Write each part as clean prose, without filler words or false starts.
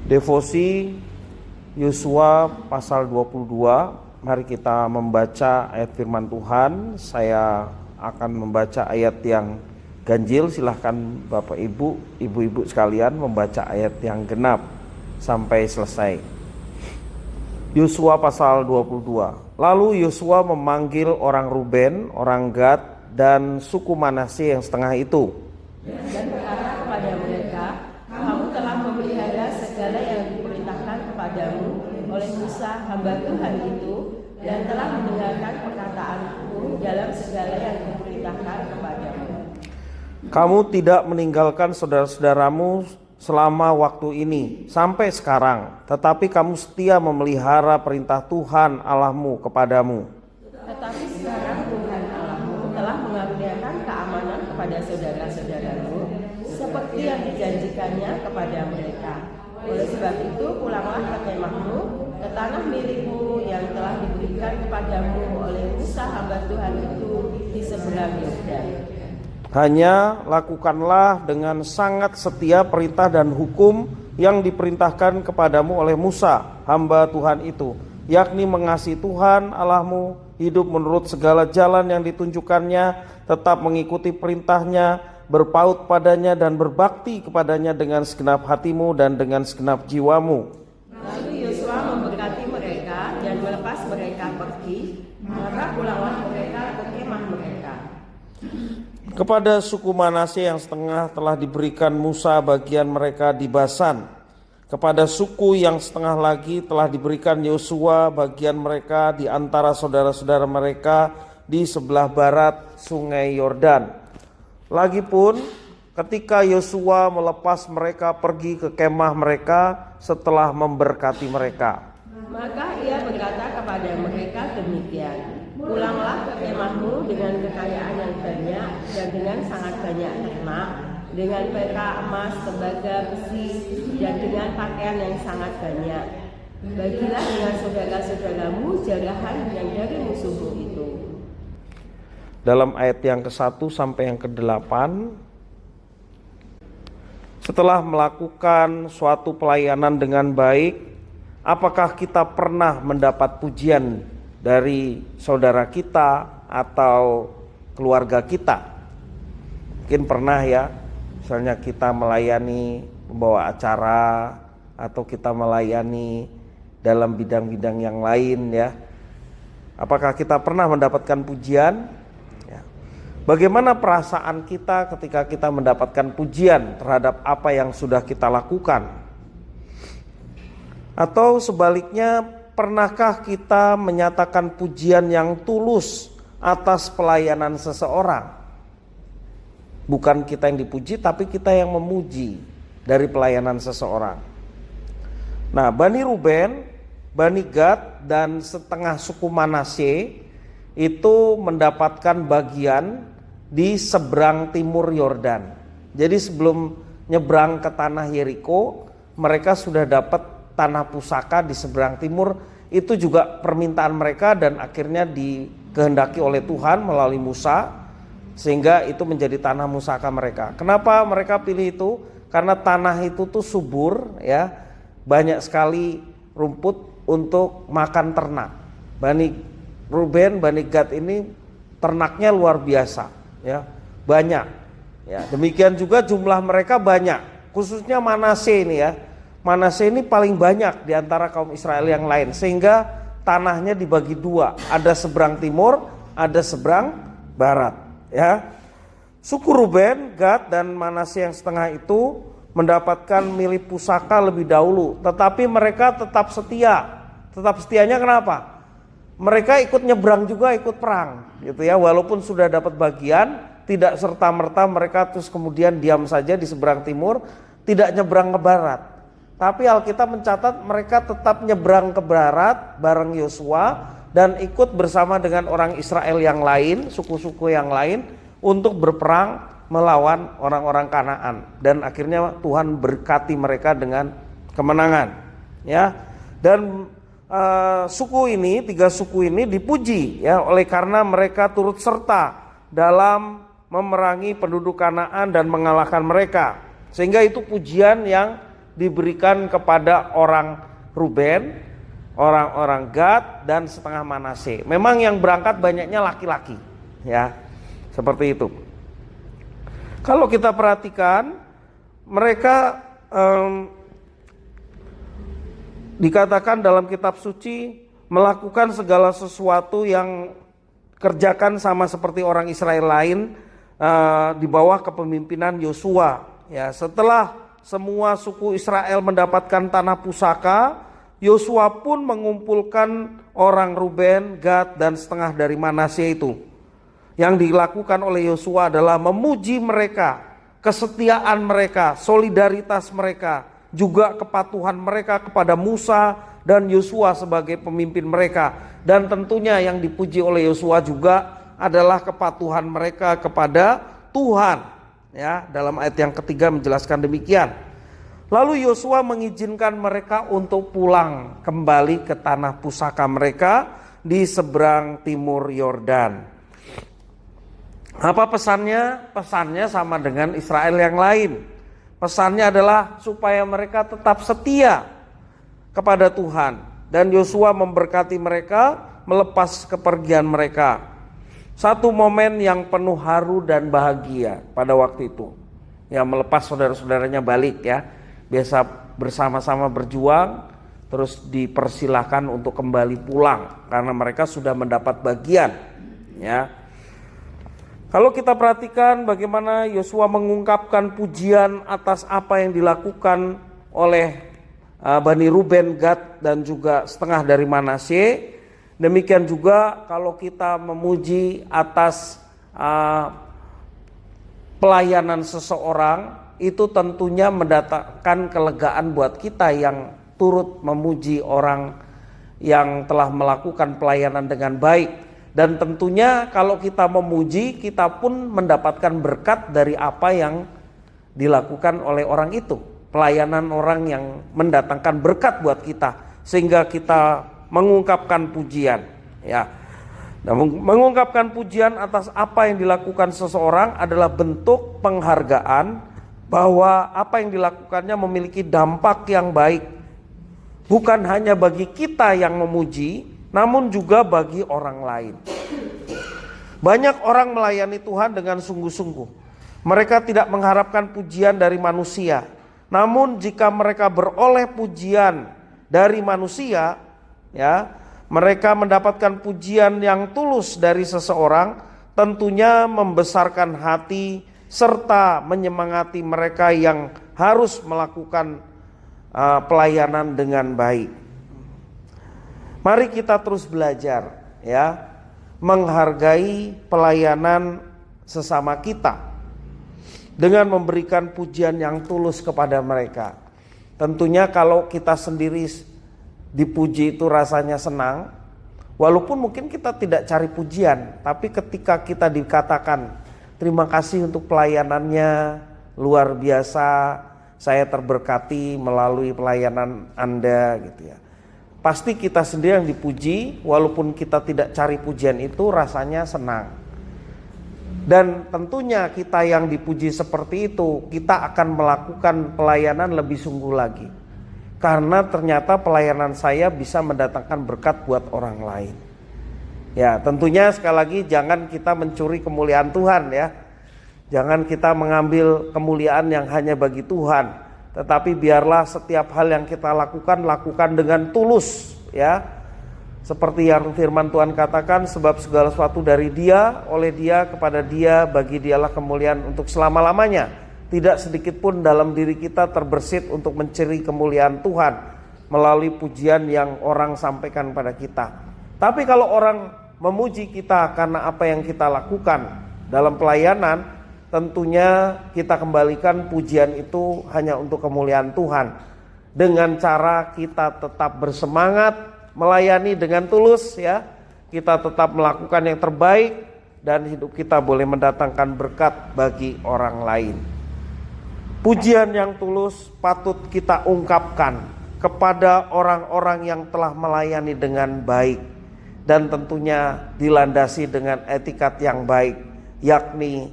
Devosi Yosua pasal 22. Mari kita membaca ayat firman Tuhan. Saya akan membaca ayat yang ganjil. Silahkan Bapak Ibu, Ibu-ibu sekalian membaca ayat yang genap sampai selesai. Yosua pasal 22. Lalu Yosua memanggil orang Ruben, orang Gad, dan suku Manasye yang setengah itu. Dan berkata kepada mereka, kamu telah memelihara segala yang diperintahkan kepadamu oleh Musa hamba Tuhan itu, dan telah mendengarkan perkataanku dalam segala yang diperintahkan kepadamu. Kamu tidak meninggalkan saudara-saudaramu selama waktu ini sampai sekarang, tetapi kamu setia memelihara perintah Tuhan Allahmu kepadamu. Tetapi sekarang Tuhan Allahmu telah mengaruniakan keamanan kepada saudara-saudaramu seperti yang dijanjikannya kepada mereka. Oleh sebab itu pulanglah ke kemahmu, ke tanah milikmu yang telah diberikan kepadamu oleh Musa hamba Tuhan itu di seberang Yordan. Hanya lakukanlah dengan sangat setia perintah dan hukum yang diperintahkan kepadamu oleh Musa hamba Tuhan itu, yakni mengasihi Tuhan Allahmu, hidup menurut segala jalan yang ditunjukkannya, tetap mengikuti perintahnya, berpaut padanya dan berbakti kepadanya dengan segenap hatimu dan dengan segenap jiwamu. Lalu Yosua memberkati mereka dan melepas mereka pergi, maka pulanglah mereka ke kemah mereka. Kepada suku Manasye yang setengah telah diberikan Musa bagian mereka di Basan. Kepada suku yang setengah lagi telah diberikan Yosua bagian mereka di antara saudara-saudara mereka di sebelah barat sungai Yordan. Lagipun ketika Yosua melepas mereka pergi ke kemah mereka setelah memberkati mereka, maka ia berkata kepada mereka demikian, pulanglah ke kemahmu dengan kekayaan yang banyak dan dengan sangat banyak ternak, dengan perak, emas, tembaga, besi, dan dengan pakaian yang sangat banyak. Bagilah dengan saudara-saudaramu jarahan yang dari musuhmu itu. Dalam ayat yang ke-1 sampai yang ke-8, setelah melakukan suatu pelayanan dengan baik, apakah kita pernah mendapat pujian dari saudara kita atau keluarga kita? Mungkin pernah ya, misalnya kita melayani pembawa acara atau kita melayani dalam bidang-bidang yang lain ya. Apakah kita pernah mendapatkan pujian? Ya. Bagaimana perasaan kita ketika kita mendapatkan pujian terhadap apa yang sudah kita lakukan? Atau sebaliknya, pernahkah kita menyatakan pujian yang tulus atas pelayanan seseorang? Bukan kita yang dipuji, tapi kita yang memuji dari pelayanan seseorang. Nah, Bani Ruben, Bani Gad, dan setengah suku Manasye itu mendapatkan bagian di seberang timur Yordan. Jadi sebelum nyebrang ke tanah Yeriko, mereka sudah dapat tanah pusaka di seberang timur. Itu juga permintaan mereka dan akhirnya dikehendaki oleh Tuhan melalui Musa, sehingga itu menjadi tanah pusaka mereka. Kenapa mereka pilih itu? Karena tanah itu tuh subur ya, banyak sekali rumput untuk makan ternak. Bani Ruben, Bani Gad ini ternaknya luar biasa ya, banyak ya. Demikian juga jumlah mereka banyak, khususnya Manasye ini ya. Manasye ini paling banyak di antara kaum Israel yang lain, sehingga tanahnya dibagi dua, ada seberang timur, ada seberang barat ya. Suku Ruben, Gad, dan Manasye yang setengah itu mendapatkan milik pusaka lebih dahulu, tetapi mereka tetap setia. Tetap setianya kenapa? Mereka ikut nyebrang juga, ikut perang gitu ya. Walaupun sudah dapat bagian, tidak serta-merta mereka terus kemudian diam saja di seberang timur, tidak nyebrang ke barat. Tapi Alkitab mencatat mereka tetap nyebrang ke barat bareng Yosua dan ikut bersama dengan orang Israel yang lain, suku-suku yang lain untuk berperang melawan orang-orang Kanaan, dan akhirnya Tuhan berkati mereka dengan kemenangan ya. Dan suku ini, tiga suku ini dipuji ya oleh karena mereka turut serta dalam memerangi penduduk Kanaan dan mengalahkan mereka, sehingga itu pujian yang diberikan kepada orang Ruben, orang-orang Gad, dan setengah Manasye. Memang yang berangkat banyaknya laki-laki, ya, seperti itu. Kalau kita perhatikan, mereka dikatakan dalam kitab suci melakukan segala sesuatu yang kerjakan sama seperti orang Israel lain di bawah kepemimpinan Yosua. Ya, setelah semua suku Israel mendapatkan tanah pusaka, Yosua pun mengumpulkan orang Ruben, Gad, dan setengah dari Manasye itu. Yang dilakukan oleh Yosua adalah memuji mereka, kesetiaan mereka, solidaritas mereka, juga kepatuhan mereka kepada Musa dan Yosua sebagai pemimpin mereka. Dan tentunya yang dipuji oleh Yosua juga adalah kepatuhan mereka kepada Tuhan. Ya, dalam ayat yang ketiga menjelaskan demikian. Lalu Yosua mengizinkan mereka untuk pulang kembali ke tanah pusaka mereka di seberang timur Yordan. Apa pesannya? Pesannya sama dengan Israel yang lain. Pesannya adalah supaya mereka tetap setia kepada Tuhan. Dan Yosua memberkati mereka melepas kepergian mereka. Satu momen yang penuh haru dan bahagia pada waktu itu. Ya, melepas saudara-saudaranya balik, ya. Biasa bersama-sama berjuang, terus dipersilahkan untuk kembali pulang karena mereka sudah mendapat bagian, ya. Kalau kita perhatikan bagaimana Yosua mengungkapkan pujian atas apa yang dilakukan oleh Bani Ruben, Gad, dan juga setengah dari Manasye. Demikian juga kalau kita memuji atas pelayanan seseorang, itu tentunya mendatangkan kelegaan buat kita yang turut memuji orang yang telah melakukan pelayanan dengan baik. Dan tentunya kalau kita memuji, kita pun mendapatkan berkat dari apa yang dilakukan oleh orang itu. Pelayanan orang yang mendatangkan berkat buat kita, sehingga kita mengungkapkan pujian, ya. Nah, mengungkapkan pujian atas apa yang dilakukan seseorang adalah bentuk penghargaan bahwa apa yang dilakukannya memiliki dampak yang baik, bukan hanya bagi kita yang memuji, namun juga bagi orang lain. Banyak orang melayani Tuhan dengan sungguh-sungguh. Mereka tidak mengharapkan pujian dari manusia. Namun jika mereka beroleh pujian dari manusia, ya, mereka mendapatkan pujian yang tulus dari seseorang, tentunya membesarkan hati serta menyemangati mereka yang harus melakukan pelayanan dengan baik. Mari kita terus belajar, ya, menghargai pelayanan sesama kita dengan memberikan pujian yang tulus kepada mereka. Tentunya kalau kita sendiri dipuji itu rasanya senang, walaupun mungkin kita tidak cari pujian, tapi ketika kita dikatakan terima kasih untuk pelayanannya, luar biasa, saya terberkati melalui pelayanan Anda, gitu ya. Pasti kita sendiri yang dipuji, walaupun kita tidak cari pujian itu rasanya senang. Dan tentunya kita yang dipuji seperti itu, kita akan melakukan pelayanan lebih sungguh lagi. Karena ternyata pelayanan saya bisa mendatangkan berkat buat orang lain. Ya, tentunya sekali lagi jangan kita mencuri kemuliaan Tuhan, ya. Jangan kita mengambil kemuliaan yang hanya bagi Tuhan. Tetapi biarlah setiap hal yang kita lakukan dengan tulus, ya. Seperti yang firman Tuhan katakan, sebab segala sesuatu dari Dia, oleh Dia, kepada Dia, bagi Dialah kemuliaan untuk selama-lamanya. Tidak sedikit pun dalam diri kita terbersit untuk mencari kemuliaan Tuhan melalui pujian yang orang sampaikan pada kita. Tapi kalau orang memuji kita karena apa yang kita lakukan dalam pelayanan, tentunya kita kembalikan pujian itu hanya untuk kemuliaan Tuhan. Dengan cara kita tetap bersemangat melayani dengan tulus, ya. Kita tetap melakukan yang terbaik dan hidup kita boleh mendatangkan berkat bagi orang lain. Pujian yang tulus patut kita ungkapkan kepada orang-orang yang telah melayani dengan baik dan tentunya dilandasi dengan etikat yang baik, yakni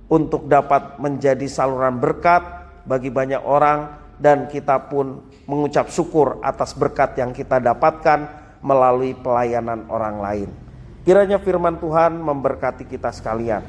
untuk dapat menjadi saluran berkat bagi banyak orang dan kita pun mengucap syukur atas berkat yang kita dapatkan melalui pelayanan orang lain. Kiranya firman Tuhan memberkati kita sekalian.